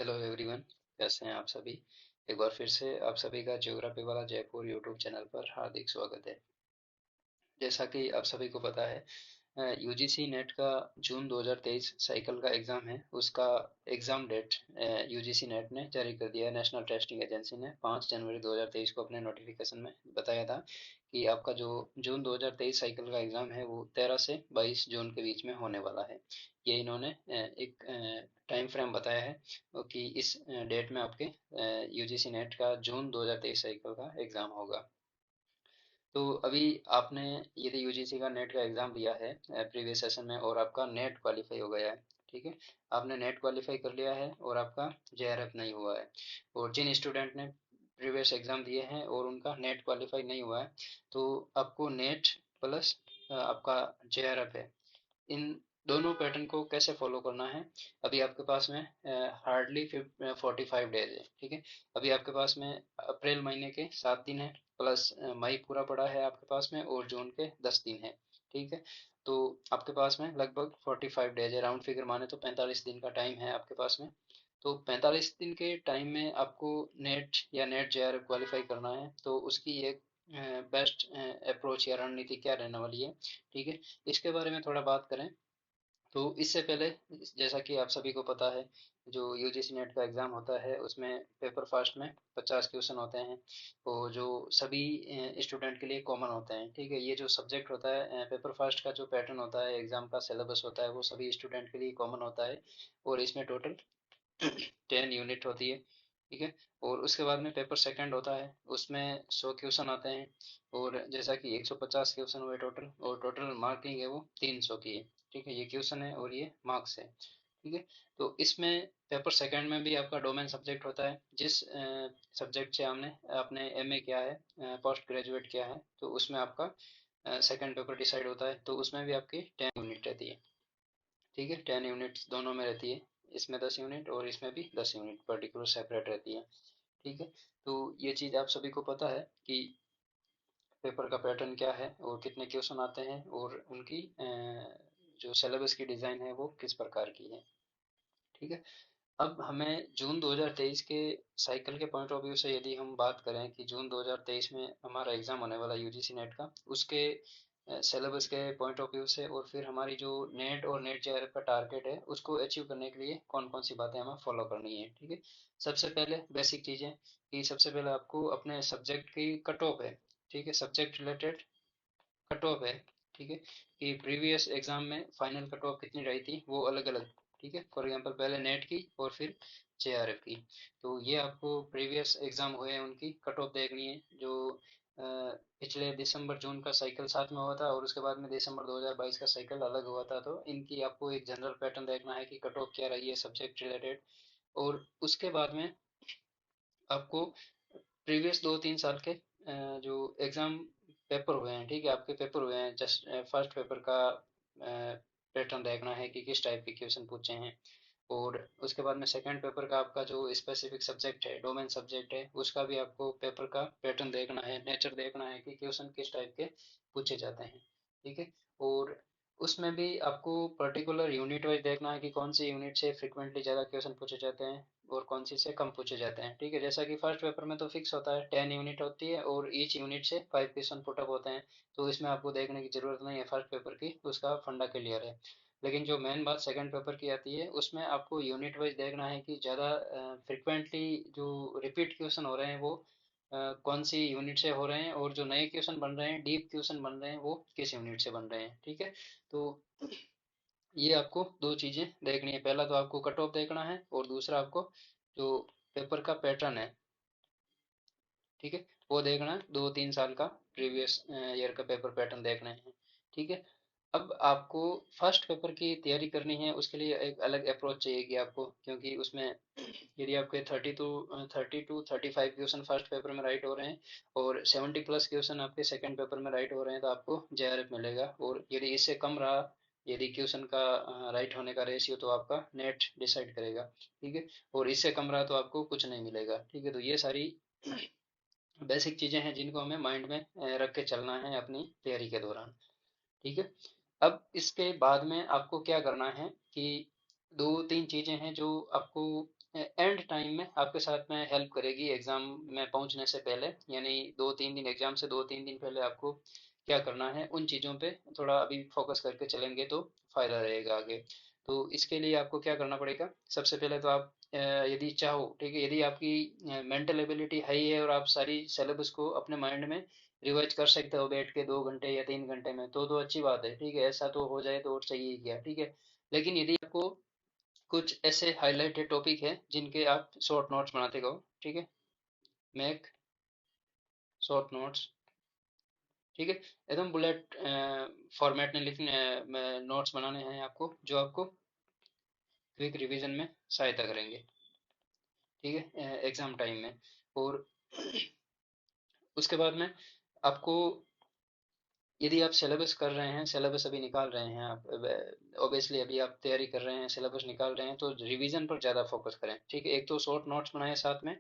Hello everyone. कैसे हैं आप सभी। एक बार फिर से आप सभी का ज्योग्राफी वाला जयपुर यूट्यूब चैनल पर हार्दिक स्वागत है। जैसा कि आप सभी को पता है, यूजीसी नेट का जून 2023 साइकिल का एग्ज़ाम है। उसका एग्ज़ाम डेट यूजीसी नेट ने जारी कर दिया है। नेशनल टेस्टिंग एजेंसी ने 5 जनवरी 2023 को अपने नोटिफिकेशन में बताया था कि आपका जो जून 2023 साइकिल का एग्ज़ाम है वो 13 से 22 जून के बीच में होने वाला है। ये इन्होंने एक टाइम फ्रेम बताया है कि इस डेट में आपके यूजीसी नेट का जून 2023 साइकिल का एग्ज़ाम होगा। तो अभी आपने यदि यूजीसी का नेट का एग्ज़ाम दिया है प्रीवियस सेशन में और आपका नेट क्वालिफाई हो गया है, ठीक है, आपने नेट क्वालिफाई कर लिया है और आपका जेआरएफ नहीं हुआ है, और जिन स्टूडेंट ने प्रीवियस एग्ज़ाम दिए हैं और उनका नेट क्वालिफाई नहीं हुआ है, तो आपको नेट प्लस आपका जेआरएफ है, इन दोनों पैटर्न को कैसे फॉलो करना है। अभी आपके पास में हार्डली 45 डेज है, ठीक है। अभी आपके पास में अप्रैल महीने के 7 दिन है, प्लस मई पूरा पड़ा है आपके पास में, और जून के 10 दिन है, ठीक है। तो आपके पास में लगभग 45 डेज है, राउंड फिगर माने तो 45 दिन का टाइम है आपके पास में। तो 45 दिन के टाइम में आपको नेट या नेट जेआरएफ क्वालिफाई करना है, तो उसकी एक बेस्ट अप्रोच या रणनीति क्या रहने वाली है, ठीक है, इसके बारे में थोड़ा बात करें। तो इससे पहले, जैसा कि आप सभी को पता है, जो यूजीसी नेट का एग्ज़ाम होता है उसमें पेपर फास्ट में 50 क्वेश्चन होते हैं, और जो सभी स्टूडेंट के लिए कॉमन होते हैं, ठीक है। ये जो सब्जेक्ट होता है, पेपर फास्ट का जो पैटर्न होता है, एग्ज़ाम का सिलेबस होता है, वो सभी स्टूडेंट के लिए कॉमन होता है, और इसमें टोटल 10 यूनिट होती है, ठीक है। और उसके बाद में पेपर सेकंड होता है, उसमें 100 क्वेश्चन आते हैं, और जैसा कि 150 क्वेश्चन हुए टोटल, और टोटल मार्किंग है वो 300 की है, ठीक है। ये क्वेश्चन है और ये मार्क्स है, ठीक है। तो इसमें पेपर सेकंड में भी आपका डोमेन सब्जेक्ट होता है, जिस सब्जेक्ट से हमने आपने एमए किया है, पोस्ट ग्रेजुएट किया है, तो उसमें आपका सेकंड पेपर डिसाइड होता है, तो उसमें भी आपकी 10 यूनिट रहती है, ठीक है। 10 यूनिट्स दोनों में रहती है, इसमें 10 यूनिट और इसमें भी 10 यूनिट पर्टिकुलर सेपरेट रहती है, ठीक है। तो ये चीज़ आप सभी को पता है कि पेपर का पैटर्न क्या है और कितने क्वेश्चन आते हैं, और उनकी जो सिलेबस की डिज़ाइन है वो किस प्रकार की है, ठीक है। अब हमें जून 2023 के साइकिल के पॉइंट ऑफ व्यू से यदि हम बात करें कि जून 2023 में हमारा एग्ज़ाम होने वाला यूजीसी नेट का, उसके सिलेबस के पॉइंट ऑफ व्यू से, और फिर हमारी जो नेट और नेट जेआरएफ का टारगेट है उसको अचीव करने के लिए कौन कौन सी बातें हमें फॉलो करनी है, ठीक है। सबसे पहले बेसिक चीज़ें, कि सबसे पहले आपको अपने सब्जेक्ट की कट ऑफ है, ठीक है, सब्जेक्ट रिलेटेड कट ऑफ है, ठीक है, कि प्रीवियस एग्जाम में फाइनल कट ऑफ कितनी रही थी वो अलग अलग, ठीक है। फॉर एग्जांपल पहले नेट की और फिर जेआरएफ की, तो ये आपको प्रीवियस एग्जाम हुए हैं उनकी कट ऑफ देखनी है, जो पिछले दिसंबर जून का साइकिल साथ में हुआ था, और उसके बाद में दिसंबर 2022 का साइकिल अलग हुआ था, तो इनकी आपको एक जनरल पैटर्न देखना है कि कट ऑफ क्या रही है सब्जेक्ट रिलेटेड। और उसके बाद में आपको प्रीवियस 2-3 साल के जो एग्ज़ाम पेपर हुए हैं, ठीक है, आपके पेपर हुए हैं, जस्ट फर्स्ट पेपर का पैटर्न देखना है कि किस टाइप के क्वेश्चन पूछे हैं, और उसके बाद में सेकंड पेपर का आपका जो स्पेसिफिक सब्जेक्ट है, डोमेन सब्जेक्ट है, उसका भी आपको पेपर का पैटर्न देखना है, नेचर देखना है कि क्वेश्चन किस टाइप के पूछे जाते हैं, ठीक है। और उसमें भी आपको पर्टिकुलर यूनिट वाइज देखना है कि कौन सी यूनिट से फ्रिक्वेंटली ज़्यादा क्वेश्चन पूछे जाते हैं और कौन सी से कम पूछे जाते हैं, ठीक है। जैसा कि फर्स्ट पेपर में तो फिक्स होता है 10 यूनिट होती है, और ईच यूनिट से 5 क्वेश्चन पुटअप होते हैं, तो इसमें आपको देखने की जरूरत नहीं है फर्स्ट पेपर की, उसका फंडा क्लियर है। लेकिन जो मेन बात सेकंड पेपर की आती है, उसमें आपको यूनिट वाइज देखना है कि ज़्यादा फ्रिक्वेंटली जो रिपीट क्वेश्चन हो रहे हैं वो कौन सी यूनिट से हो रहे हैं, और जो नए क्वेश्चन बन रहे हैं, डीप क्वेश्चन बन रहे हैं, वो किस यूनिट से बन रहे हैं, ठीक है। तो ये आपको दो चीजें देखनी है, पहला तो आपको कट ऑफ देखना है, और दूसरा आपको जो पेपर का पैटर्न है, ठीक है, वो देखना है, 2-3 साल का प्रीवियस ईयर का पेपर पैटर्न देखना है, ठीक है। अब आपको फर्स्ट पेपर की तैयारी करनी है, उसके लिए एक अलग अप्रोच चाहिएगी आपको, क्योंकि उसमें यदि आपके 30 टू 35 क्वेश्चन फर्स्ट पेपर में राइट हो रहे हैं, और 70+ क्वेश्चन आपके सेकंड पेपर में राइट हो रहे हैं, तो आपको जेआरएफ मिलेगा, और यदि इससे कम रहा, यदि क्वेश्चन का राइट होने का रेशियो, तो आपका नेट डिसाइड करेगा, ठीक है। और इससे कम रहा तो आपको कुछ नहीं मिलेगा, ठीक है। तो ये सारी बेसिक चीजें हैं जिनको हमें माइंड में रख के चलना है अपनी तैयारी के दौरान, ठीक है। अब इसके बाद में आपको क्या करना है कि 2-3 चीजें हैं जो आपको एंड टाइम में आपके साथ में हेल्प करेगी एग्जाम में पहुंचने से पहले, यानी 2-3 दिन एग्जाम से 2-3 दिन पहले आपको क्या करना है उन चीज़ों पे थोड़ा अभी फोकस करके चलेंगे तो फायदा रहेगा आगे। तो इसके लिए आपको क्या करना पड़ेगा, सबसे पहले तो आप यदि चाहो, ठीक है, यदि आपकी मेंटल एबिलिटी हाई है और आप सारी सिलेबस को अपने माइंड में रिवाइज कर सकते हो बैठ के 2 घंटे या 3 घंटे में, तो अच्छी बात है, ठीक है, ऐसा तो हो जाए तो और चाहिए क्या, ठीक है। लेकिन यदि आपको कुछ ऐसे हाइलाइटेड टॉपिक है जिनके आप शॉर्ट नोट्स बनाते हो, ठीक है, मेक शॉर्ट नोट्स, ठीक है, एकदम बुलेट फॉर्मेट में लिखने नोट्स बनाने हैं आपको, जो आपको क्विक रिवीजन में सहायता करेंगे, ठीक है, एग्जाम टाइम में। और उसके बाद में आपको, यदि आप सिलेबस कर रहे हैं, सिलेबस अभी निकाल रहे हैं आप, ऑब्वियसली अभी आप तैयारी कर रहे हैं, सिलेबस निकाल रहे हैं, तो रिवीजन पर ज़्यादा फोकस करें, ठीक है। एक तो शॉर्ट नोट्स बनाएं साथ में,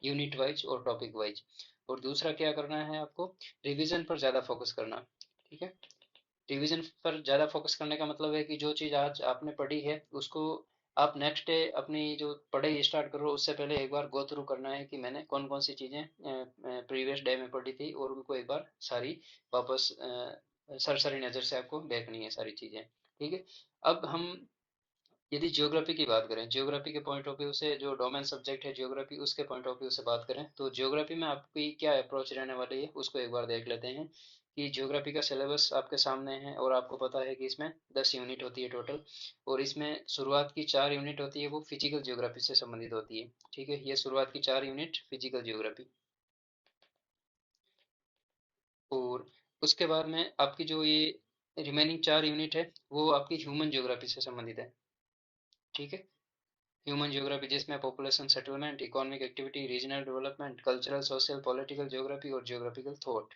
यूनिट वाइज और टॉपिक वाइज। और दूसरा क्या करना है आपको, रिवीजन पर ज़्यादा फोकस करना, ठीक है। रिवीजन पर ज़्यादा फोकस करने का मतलब है कि जो चीज़ आज आपने पढ़ी है उसको आप नेक्स्ट डे अपनी जो पढ़ाई स्टार्ट करो उससे पहले एक बार गो थ्रू करना है कि मैंने कौन कौन सी चीज़ें प्रीवियस डे में पढ़ी थी, और उनको एक बार सारी वापस सरसरी नज़र से आपको देखनी है सारी चीज़ें, ठीक है। अब हम यदि ज्योग्राफी की बात करें, ज्योग्राफी के पॉइंट ऑफ व्यू से, जो डोमेन सब्जेक्ट है ज्योग्राफी, उसके पॉइंट ऑफ व्यू से बात करें, तो ज्योग्राफी में आपकी क्या अप्रोच रहने वाली है उसको एक बार देख लेते हैं। कि ज्योग्राफी का सिलेबस आपके सामने है और आपको पता है कि इसमें 10 यूनिट होती है टोटल, और इसमें शुरुआत की 4 यूनिट होती है वो फिजिकल ज्योग्राफी से संबंधित होती है, ठीक है, ये शुरुआत की 4 यूनिट फिजिकल ज्योग्राफी। और उसके बाद में आपकी जो ये रिमेनिंग 4 यूनिट है वो आपकी ह्यूमन ज्योग्राफी से संबंधित है, ठीक है। ह्यूमन ज्योग्राफी जिसमें population settlement, economic activity, regional development, cultural, social, political geography और ज्योग्राफिकल थॉट,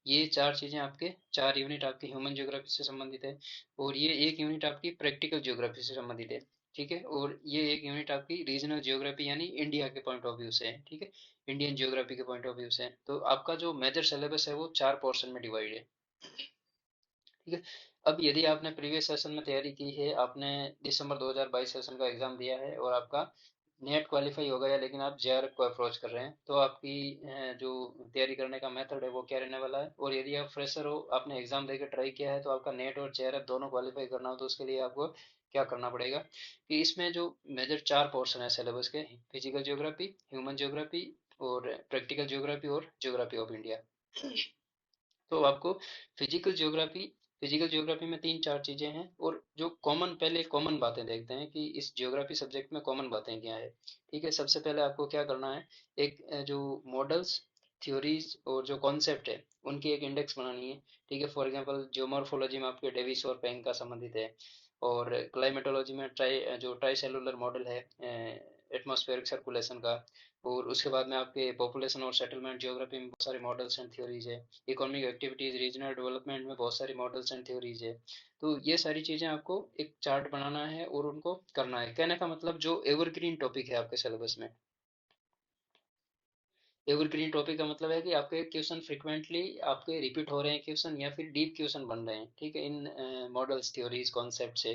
ये 4 चीज़ें आपके, 4 यूनिट आपकी ह्यूमन ज्योग्राफी से संबंधित है। और ये 1 यूनिट आपकी प्रैक्टिकल ज्योग्राफी से संबंधित है, ठीक है। और ये 1 यूनिट आपकी रीजनल ज्योग्राफी यानी इंडिया के पॉइंट ऑफ व्यू से है, ठीक है, इंडियन ज्योग्राफी के पॉइंट ऑफ व्यू से है। तो आपका जो मेजर सिलेबस है वो 4 पोर्शन में डिवाइड है, ठीक है। अब यदि आपने प्रीवियस सेशन में तैयारी की है, आपने दिसंबर 2022 सेशन का एग्जाम दिया है और आपका नेट क्वालिफाई हो गया, लेकिन आप जेआरएफ को अप्रोच कर रहे हैं, तो आपकी जो तैयारी करने का मेथड है वो क्या रहने वाला है। और यदि आप फ्रेशर हो, आपने एग्जाम देकर ट्राई किया है, तो आपका नेट और जेआरएफ दोनों क्वालिफाई करना हो, तो उसके लिए आपको क्या करना पड़ेगा कि इसमें जो मेजर 4 पोर्शन है सिलेबस के, फिजिकल ज्योग्राफी, ह्यूमन ज्योग्राफी और प्रैक्टिकल ज्योग्राफी और ज्योग्राफी ऑफ इंडिया, तो आपको फिजिकल ज्योग्राफी, फिजिकल ज्योग्राफी में 3-4 चीजें हैं। और जो कॉमन, पहले कॉमन बातें देखते हैं कि इस ज्योग्राफी सब्जेक्ट में कॉमन बातें क्या है, ठीक है। सबसे पहले आपको क्या करना है, एक जो मॉडल्स, थ्योरीज और जो कॉन्सेप्ट है उनकी एक इंडेक्स बनानी है, ठीक है। फॉर एग्जांपल जियोमॉर्फोलॉजी में आपके डेविस और पेंग का संबंधित है, और क्लाइमेटोलॉजी में ट्राई सेलुलर मॉडल है एटमॉस्फेरिक सर्कुलेशन का। और उसके बाद में आपके पॉपुलेशन और सेटलमेंट ज्योग्राफी में बहुत सारे मॉडल्स एंड थ्योरीज है, इकोनॉमिक एक्टिविटीज, रीजनल डेवलपमेंट में बहुत सारी मॉडल्स एंड थ्योरीज है। तो ये सारी चीजें आपको एक चार्ट बनाना है और उनको करना है। कहने का मतलब जो एवरग्रीन टॉपिक है आपके सिलेबस में, एवरग्रीन टॉपिक का मतलब है कि आपके क्वेश्चन फ्रिक्वेंटली आपके रिपीट हो रहे हैं क्वेश्चन, या फिर डीप क्वेश्चन बन रहे हैं, ठीक है, इन मॉडल्स, थ्योरीज, कॉन्सेप्ट से।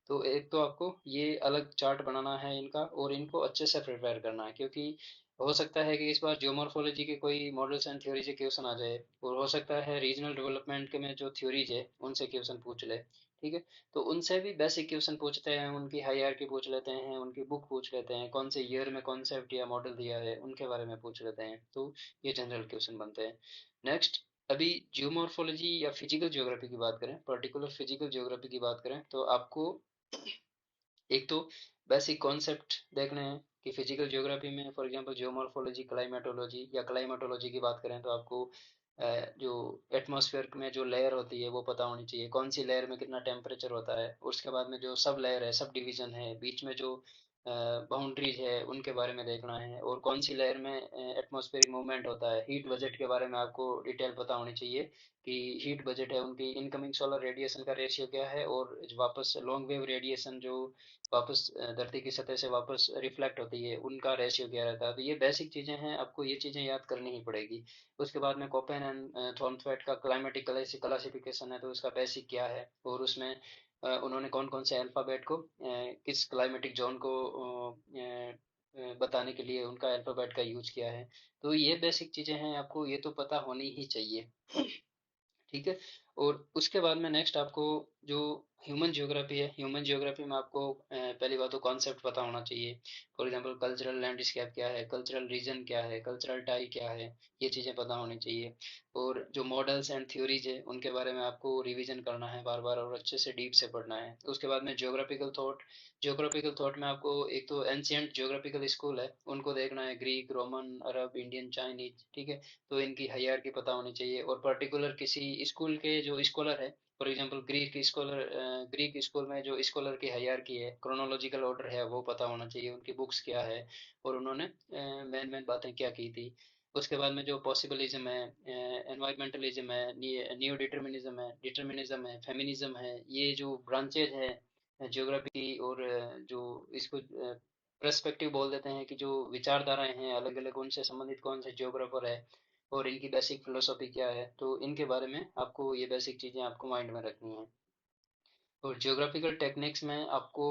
तो एक तो आपको ये अलग चार्ट बनाना है इनका, और इनको अच्छे से प्रिपेयर करना है, क्योंकि हो सकता है कि इस बार जियोमॉर्फोलॉजी के कोई मॉडल्स एंड थ्योरी से क्वेश्चन आ जाए, और हो सकता है रीजनल डेवलपमेंट के में जो थ्योरीज है उनसे क्वेश्चन पूछ ले, ठीक है। तो उनसे भी बेसिक क्वेश्चन पूछते हैं, उनकी हायरार्की पूछ लेते हैं, उनकी बुक पूछ लेते हैं, कौन से ईयर में कॉन्सेप्ट या मॉडल दिया है उनके बारे में पूछ लेते हैं। तो ये जनरल क्वेश्चन बनते हैं। नेक्स्ट, अभी जियोमॉर्फोलॉजी या फिजिकल ज्योग्राफी की बात करें, पर्टिकुलर फिजिकल ज्योग्राफी की बात करें, तो आपको एक तो बेसिक कॉन्सेप्ट देखने हैं कि फिजिकल ज्योग्राफी में फॉर एग्जांपल जियोमॉर्फोलॉजी, क्लाइमेटोलॉजी, या क्लाइमेटोलॉजी की बात करें तो आपको जो एटमॉस्फेयर में जो लेयर होती है वो पता होनी चाहिए, कौन सी लेयर में कितना टेम्परेचर होता है। उसके बाद में जो सब लेयर है, सब डिवीजन है, बीच में जो बाउंड्रीज है उनके बारे में देखना है, और कौन सी लेयर में एटमॉस्फेरिक मूवमेंट होता है। हीट बजट के बारे में आपको डिटेल पता होनी चाहिए कि हीट बजट है उनकी, इनकमिंग सोलर रेडिएशन का रेशियो क्या है, और वापस लॉन्ग वेव रेडिएशन जो वापस धरती की सतह से वापस रिफ्लेक्ट होती है उनका रेशियो क्या रहता है। तो ये बेसिक चीज़ें हैं, आपको ये चीज़ें याद करनी ही पड़ेगी। उसके बाद में कोपेन एंड थॉर्नफेट का क्लाइमेटिक क्लासिफिकेशन है, तो उसका बेसिक क्या है, और उसमें उन्होंने कौन कौन से अल्फ़ाबेट को किस क्लाइमेटिक जोन को बताने के लिए उनका अल्फ़ाबेट का यूज़ किया है। तो ये बेसिक चीज़ें हैं, आपको ये तो पता होनी ही चाहिए। ठीक है। और उसके बाद में नेक्स्ट आपको जो ह्यूमन ज्योग्राफी है, ह्यूमन ज्योग्राफी में आपको पहली बात तो कॉन्सेप्ट पता होना चाहिए। फॉर एग्जांपल कल्चरल लैंडस्केप क्या है, कल्चरल रीजन क्या है, कल्चरल टाई क्या है, ये चीज़ें पता होनी चाहिए। और जो मॉडल्स एंड थ्योरीज है उनके बारे में आपको रिवीजन करना है बार बार और अच्छे से डीप से पढ़ना है। उसके बाद में ज्योग्राफिकल थॉट, ज्योग्राफिकल थॉट में आपको एक तो एंशियंट ज्योग्राफिकल स्कूल है उनको देखना है, ग्रीक, रोमन, अरब, इंडियन, चाइनीज, ठीक है। तो इनकी हायरार्की पता होनी चाहिए। और पर्टिकुलर किसी स्कूल के जो स्कॉलर है, for example Greek scholar, Greek school में जो स्कॉलर की हायरार्की है, क्रोनोलॉजिकल ऑर्डर है, वो पता होना चाहिए, उनकी बुक्स क्या है और उन्होंने मेन मेन बातें क्या की थी। उसके बाद में जो पॉसिबलिज्म है, एनवायरमेंटलिज्म है, न्यू डिटर्मिनिज्म है, फेमिनिज्म है, ये जो ब्रांचेज है ज्योग्राफी की। और जो इसको पर्सपेक्टिव बोल देते हैं कि जो विचारधाराएं हैं अलग अलग, उनसे संबंधित कौन से ज्योग्राफर है और इनकी बेसिक फिलोसॉफी क्या है, तो इनके बारे में आपको ये बेसिक चीज़ें आपको माइंड में रखनी है। और ज्योग्राफिकल टेक्निक्स में आपको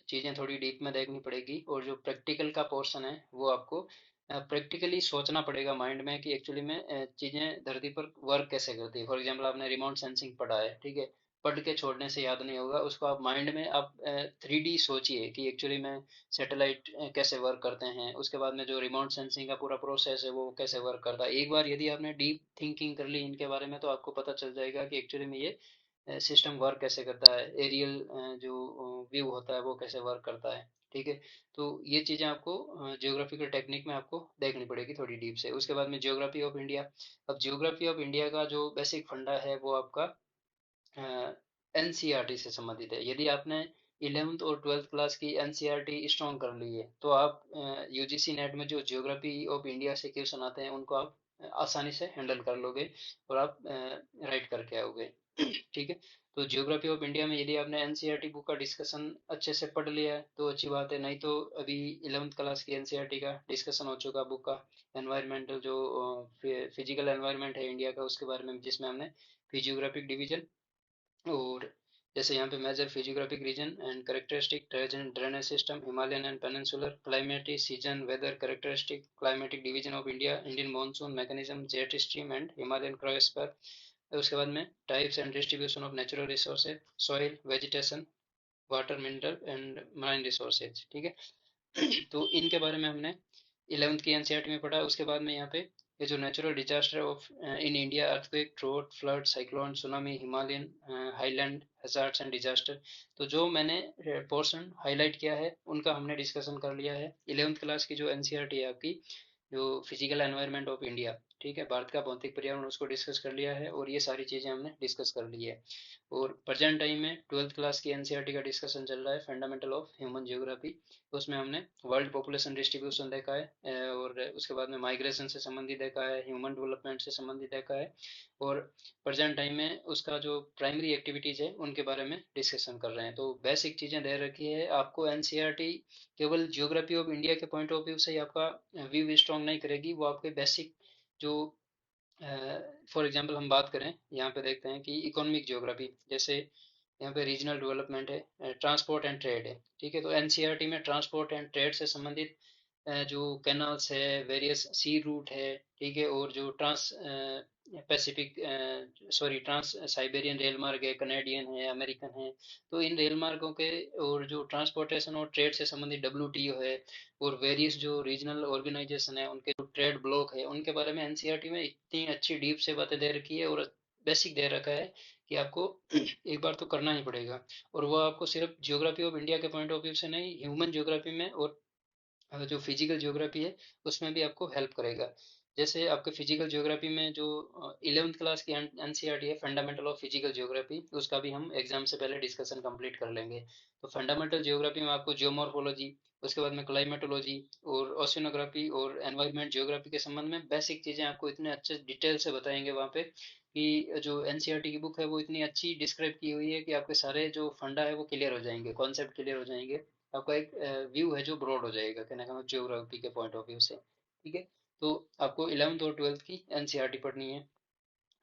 चीज़ें थोड़ी डीप में देखनी पड़ेगी, और जो प्रैक्टिकल का पोर्शन है वो आपको प्रैक्टिकली सोचना पड़ेगा माइंड में कि एक्चुअली में चीज़ें धरती पर वर्क कैसे करती है। फॉर एग्जांपल आपने रिमोट सेंसिंग पढ़ा है, ठीक है, पढ़ के छोड़ने से याद नहीं होगा उसको, आप माइंड में आप 3D सोचिए कि एक्चुअली में सैटेलाइट कैसे वर्क करते हैं, उसके बाद में जो रिमोट सेंसिंग का पूरा प्रोसेस है वो कैसे वर्क करता है। एक बार यदि आपने डीप थिंकिंग कर ली इनके बारे में तो आपको पता चल जाएगा कि एक्चुअली में ये सिस्टम वर्क कैसे करता है, एरियल जो व्यू होता है वो कैसे वर्क करता है, ठीक है। तो ये चीज़ें आपको जियोग्राफिकल टेक्निक में आपको देखनी पड़ेगी थोड़ी डीप से। उसके बाद में ज्योग्राफी ऑफ इंडिया। अब ज्योग्राफी ऑफ इंडिया का जो बेसिक फंडा है वो आपका एनसीईआरटी से संबंधित है। यदि आपने 11th और 12th क्लास की एनसीईआरटी स्ट्रॉन्ग कर ली है तो आप यूजीसी नेट में जो ज्योग्राफी ऑफ इंडिया से क्वेश्चन आते हैं उनको आप आसानी से हैंडल कर लोगे और आप राइट करके आओगे। ठीक है। तो ज्योग्राफी ऑफ इंडिया में यदि आपने एनसीईआरटी बुक का डिस्कशन अच्छे से पढ़ लिया है तो अच्छी बात है, नहीं तो अभी 11th क्लास की एनसीईआरटी का डिस्कशन हो चुका बुक का, एनवायरमेंटल जो फिजिकल एनवायरनमेंट है इंडिया का उसके बारे में, जिसमें हमने फिजियोग्राफिक डिवीजन और जैसे यहाँ पे major physiographic region and characteristic drainage system, Himalayan and peninsular climatic season weather characteristic, climatic division of India, Indian monsoon mechanism, jet stream and Himalayan cryosphere. उसके बाद में types and distribution of natural resources, soil, vegetation, water, mineral and mine resources, ठीक है। तो इनके बारे में हमने 11th की एनसीईआरटी में पढ़ा। उसके बाद में यहाँ पे ये जो natural disaster of in India, earthquake, draught, flood, cyclone, tsunami, Himalayan highland hazards and disaster, तो जो मैंने पोर्शन हाईलाइट किया है उनका हमने डिस्कशन कर लिया है। 11th क्लास की जो एनसीईआरटी है आपकी, जो फिजिकल एनवायरनमेंट ऑफ इंडिया, ठीक है, भारत का भौतिक पर्यावरण, उसको डिस्कस कर लिया है और ये सारी चीज़ें हमने डिस्कस कर ली है। और प्रेजेंट टाइम में 12th क्लास की एनसीईआरटी का डिस्कशन चल रहा है, फंडामेंटल ऑफ ह्यूमन ज्योग्राफी। उसमें हमने वर्ल्ड पॉपुलेशन डिस्ट्रीब्यूशन देखा है, और उसके बाद में माइग्रेशन से संबंधित देखा है, ह्यूमन डेवलपमेंट से संबंधित देखा है। और प्रेजेंट टाइम में उसका जो प्राइमरी एक्टिविटीज़ है उनके बारे में डिस्कशन कर रहे हैं। तो बेसिक चीज़ें दे रखी है आपको एनसीईआरटी। केवल ज्योग्राफी ऑफ इंडिया के पॉइंट ऑफ व्यू से ही आपका व्यू स्ट्रॉन्ग नहीं करेगी, वो आपके बेसिक जो फॉर एग्जांपल हम बात करें, यहाँ पे देखते हैं कि इकोनॉमिक ज्योग्राफी, जैसे यहाँ पे रीजनल डेवलपमेंट है, ट्रांसपोर्ट एंड ट्रेड है, ठीक है। तो एनसीईआरटी में ट्रांसपोर्ट एंड ट्रेड से संबंधित जो कैनाल्स है, वेरियस सी रूट है, ठीक है, और जो trans Pacific, sorry, trans Siberian rail मार्ग है, कनेडियन है, अमेरिकन है। तो इन रेल मार्गों के और जो ट्रांसपोर्टेशन और ट्रेड से संबंधित डब्ल्यूटीओ है और वेरियस जो रीजनल ऑर्गेनाइजेशन है उनके जो ट्रेड ब्लॉक है उनके बारे में एनसीईआरटी में इतनी अच्छी डीप से बातें दे रखी है और बेसिक दे रखा है कि आपको एक बार तो करना ही पड़ेगा। और वो आपको सिर्फ ज्योग्राफी ऑफ इंडिया के पॉइंट ऑफ व्यू से नहीं, ह्यूमन ज्योग्राफी में और जो फिजिकल ज्योग्राफी है उसमें भी आपको हेल्प करेगा। जैसे आपके फिजिकल ज्योग्राफी में जो 11th क्लास की एनसीईआरटी है, फंडामेंटल ऑफ फिजिकल ज्योग्राफी, उसका भी हम एग्जाम से पहले डिस्कशन कंप्लीट कर लेंगे। तो फंडामेंटल ज्योग्राफी में आपको जियोमॉर्फोलॉजी, उसके बाद में क्लाइमेटोलॉजी और ओशिनोग्राफी और एनवायरनमेंट ज्योग्राफी के संबंध में बेसिक चीज़ें आपको इतने अच्छे डिटेल से बताएंगे वहाँ पे कि जो एनसीईआरटी की बुक है वो इतनी अच्छी डिस्क्राइब की हुई है कि आपके सारे जो फंडा है वो क्लियर हो जाएंगे, कॉन्सेप्ट क्लियर हो जाएंगे, आपका एक व्यू है जो ब्रॉड हो जाएगा, कहने का मतलब ज्योग्राफी के पॉइंट ऑफ व्यू से। ठीक है। तो आपको 11th और 12th की एनसीईआरटी पढ़नी है,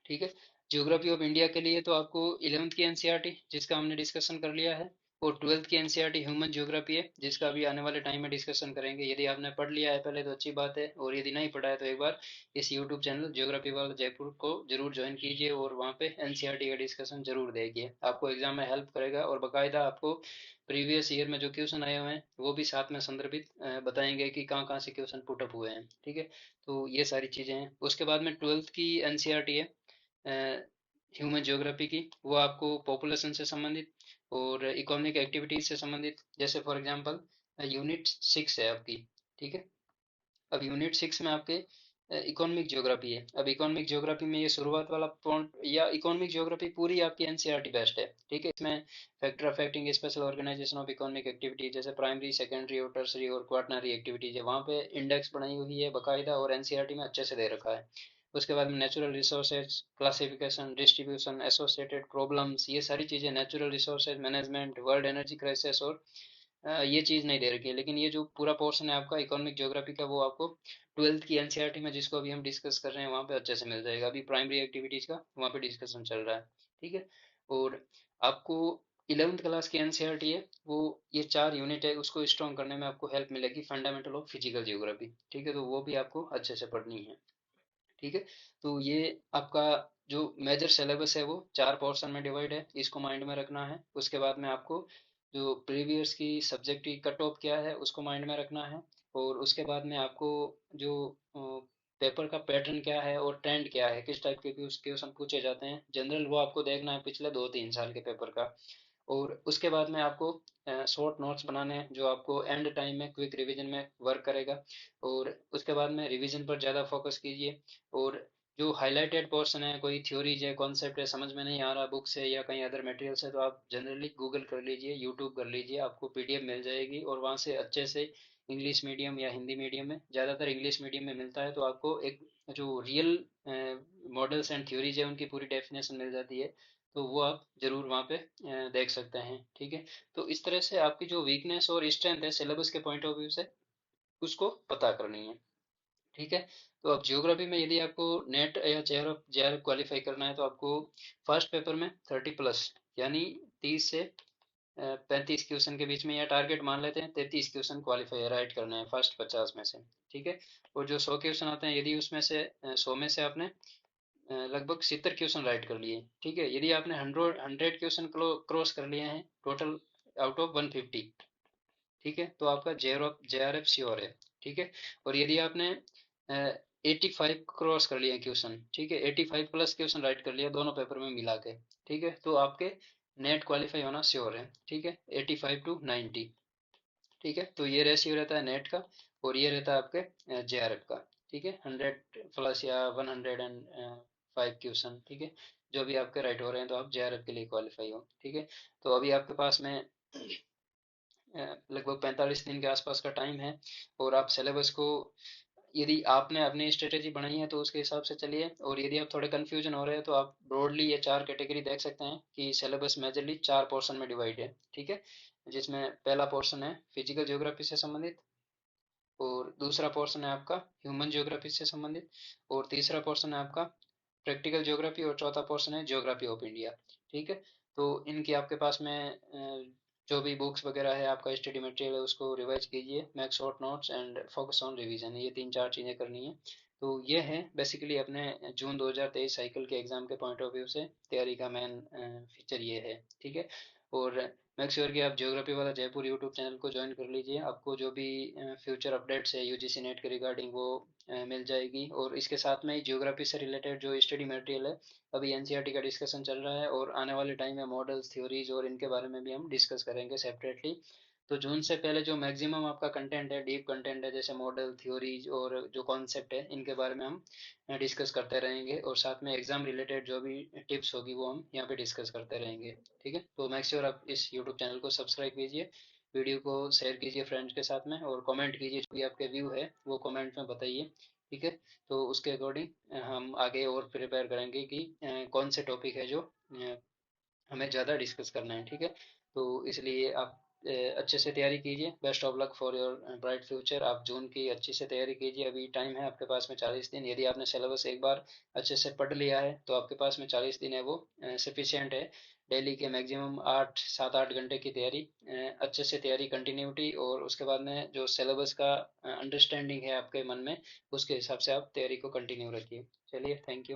ठीक है। ज्योग्राफी ऑफ इंडिया के लिए तो आपको 11th की एनसीईआरटी जिसका हमने डिस्कशन कर लिया है, और ट्वेल्थ की एनसीईआरटी ह्यूमन ज्योग्राफी है, जिसका अभी आने वाले टाइम में डिस्कशन करेंगे। यदि आपने पढ़ लिया है पहले तो अच्छी बात है, और यदि नहीं पढ़ा है तो एक बार इस यूट्यूब चैनल ज्योग्राफी वाला जयपुर को जरूर ज्वाइन कीजिए और वहाँ पे एनसीईआरटी का डिस्कशन जरूर देखिए, आपको एग्जाम में हेल्प करेगा। और बाकायदा आपको प्रीवियस ईयर में जो क्वेश्चन आए हुए हैं वो भी साथ में संदर्भित बताएंगे कि कहाँ कहाँ से क्वेश्चन पुटअप हुए हैं, ठीक है। तो ये सारी चीज़ें हैं। उसके बाद में ट्वेल्थ की एनसीईआरटी है ह्यूमन ज्योग्राफी की, वो आपको पॉपुलेशन से संबंधित और इकोनॉमिक एक्टिविटीज से संबंधित, जैसे फॉर एग्जांपल यूनिट 6 है आपकी, ठीक है। अब यूनिट 6 में आपके इकोनॉमिक ज्योग्राफी है। अब इकोनॉमिक ज्योग्राफी में ये शुरुआत वाला पॉइंट, या इकोनॉमिक ज्योग्राफी पूरी आपकी एनसीईआरटी बेस्ड है, ठीक है। इसमें factor affecting special organisation of economic activity, जैसे प्राइमरी, सेकेंडरी और टर्सरी और क्वार्टनरी एक्टिविटीज है, वहाँ पे इंडेक्स बनाई हुई है बाकायदा और एनसीईआरटी में अच्छे से दे रखा है। उसके बाद में natural resources classification, distribution, associated problems, ये सारी चीज़ें, natural resources management, world energy crisis, और ये चीज़ नहीं दे रखी है। लेकिन ये जो पूरा पोर्शन है आपका इकोनॉमिक ज्योग्राफी का, वो आपको ट्वेल्थ की एनसीईआरटी में, जिसको अभी हम डिस्कस कर रहे हैं, वहाँ पे अच्छे से मिल जाएगा। अभी प्राइमरी एक्टिविटीज़ का वहाँ पे डिस्कशन चल रहा है, ठीक है। और आपको 11th क्लास की एनसीईआरटी है, वो ये 4 यूनिट है, उसको स्ट्रॉन्ग करने में आपको हेल्प मिलेगी, फंडामेंटल ऑफ फिजिकल जियोग्राफी, ठीक है। तो वो भी आपको अच्छे से पढ़नी है, ठीक है। तो ये आपका जो मेजर सिलेबस है वो 4 पोर्शन में डिवाइड है, इसको माइंड में रखना है। उसके बाद में आपको जो प्रीवियस की सब्जेक्ट की कट ऑफ क्या है उसको माइंड में रखना है। और उसके बाद में आपको जो पेपर का पैटर्न क्या है और ट्रेंड क्या है, किस टाइप के क्वेश्चन पूछे जाते हैं जनरल, वो आपको देखना है पिछले 2-3 साल के पेपर का। और उसके बाद में आपको शॉर्ट नोट्स बनाने हैं, जो आपको एंड टाइम में क्विक रिवीजन में वर्क करेगा। और उसके बाद में रिवीजन पर ज़्यादा फोकस कीजिए। और जो हाईलाइटेड पोर्शन है, कोई थ्योरीज है, कॉन्सेप्ट है, समझ में नहीं आ रहा बुक से या कहीं अदर मटेरियल से, तो आप जनरली गूगल कर लीजिए, यूट्यूब कर लीजिए, आपको पीडीएफ मिल जाएगी। और वहाँ से अच्छे से इंग्लिश मीडियम या हिंदी मीडियम में, ज़्यादातर इंग्लिश मीडियम में मिलता है, तो आपको एक जो रियल मॉडल्स एंड थ्योरीज है उनकी पूरी डेफिनेशन मिल जाती है। तो वो आप जरूर वहाँ पे देख सकते हैं, ठीक है। तो इस तरह से आपकी जो वीकनेस और स्ट्रेंथ है सिलेबस के पॉइंट ऑफ व्यू से, उसको पता करनी है, ठीक है। तो अब ज्योग्राफी में यदि आपको नेट या जेआरएफ क्वालिफाई करना है, तो आपको फर्स्ट पेपर में 30+, यानी 30 से 35 क्वेश्चन के बीच में, या टारगेट मान लेते हैं 33 क्वेश्चन क्वालिफाई राइट करना है फर्स्ट 50 में से, ठीक है। और जो 100 क्वेश्चन आते हैं, यदि उसमें से 100 में से आपने लगभग 70 क्वेश्चन राइट कर लिए, ठीक है। यदि आपने 100 क्वेश्चन क्रॉस कर लिए हैं टोटल आउट ऑफ 150, ठीक है, तो आपका जेआरएफ श्योर है, ठीक है। और यदि आपने 85 क्रॉस कर लिए क्वेश्चन, ठीक है, 85+ क्वेश्चन राइट कर लिया दोनों पेपर में मिला के, ठीक है, तो आपके नेट क्वालिफाई होना श्योर है, ठीक है, 85 to 90, ठीक है। तो ये रेशियो रहता है नेट का, और ये रहता है आपके जेआरएफ का, ठीक है, 100+ या 105 क्वेश्चन, ठीक है, जो भी आपके राइट हो रहे हैं, तो आप जेआरएफ के लिए क्वालिफाई हो, ठीक है। तो अभी आपके पास में लगभग 45 दिन के आसपास का टाइम है। और आप सिलेबस को, यदि आपने अपनी स्ट्रेटेजी बनाई है तो उसके हिसाब से चलिए। और यदि आप थोड़े कंफ्यूजन हो रहे हैं, तो आप ब्रॉडली ये 4 कैटेगरी देख सकते हैं कि सिलेबस मेजरली 4 पोर्शन में डिवाइड है, ठीक है। जिसमें पहला पोर्शन है फिजिकल ज्योग्राफी से संबंधित, और दूसरा पोर्शन है आपका ह्यूमन ज्योग्राफी से संबंधित, और तीसरा पोर्शन है आपका प्रैक्टिकल ज्योग्राफी, और चौथा पोर्शन है ज्योग्राफी ऑफ इंडिया, ठीक है। तो इनकी आपके पास में जो भी बुक्स वगैरह है, आपका स्टडी मटेरियल है, उसको रिवाइज कीजिए, make short notes and focus on revision, ये 3-4 चीज़ें करनी है। तो ये है बेसिकली अपने जून 2023 साइकिल के एग्ज़ाम के पॉइंट ऑफ व्यू से तैयारी का मेन फीचर ये है, ठीक है। और मेक श्योर कि आप ज्योग्राफी वाला जयपुर यूट्यूब चैनल को ज्वाइन कर लीजिए, आपको जो भी फ्यूचर अपडेट्स है यूजीसी नेट के रिगार्डिंग, वो मिल जाएगी। और इसके साथ में ही ज्योग्राफी से रिलेटेड जो स्टडी मटेरियल है, अभी एनसीईआरटी का डिस्कशन चल रहा है, और आने वाले टाइम में मॉडल्स, थ्योरीज और इनके बारे में भी हम डिस्कस करेंगे सेपरेटली। तो जून से पहले जो मैक्सिमम आपका कंटेंट है, डीप कंटेंट है, जैसे मॉडल, थ्योरीज और जो कॉन्सेप्ट है, इनके बारे में हम डिस्कस करते रहेंगे। और साथ में एग्जाम रिलेटेड जो भी टिप्स होगी वो हम यहाँ पे डिस्कस करते रहेंगे, ठीक है। तो मेक श्योर आप इस यूट्यूब चैनल को सब्सक्राइब कीजिए, वीडियो को शेयर कीजिए फ्रेंड्स के साथ में, और कमेंट कीजिए, जो भी आपके व्यू है वो कमेंट में बताइए, ठीक है। तो उसके अकॉर्डिंग हम आगे और प्रिपेयर करेंगे कि कौन से टॉपिक है जो हमें ज़्यादा डिस्कस करना है, ठीक है। तो इसलिए आप अच्छे से तैयारी कीजिए, best of luck for your bright future. आप जून की अच्छी से तैयारी कीजिए, अभी टाइम है आपके पास में 40 दिन। यदि आपने सिलेबस एक बार अच्छे से पढ़ लिया है, तो आपके पास में 40 दिन है वो सफिशियंट है डेली के मैक्सिमम 7-8 घंटे की तैयारी, अच्छे से तैयारी कंटिन्यूटी, और उसके बाद में जो सिलेबस का अंडरस्टैंडिंग है आपके मन में, उसके हिसाब से आप तैयारी को कंटिन्यू रखिए। चलिए, थैंक यू।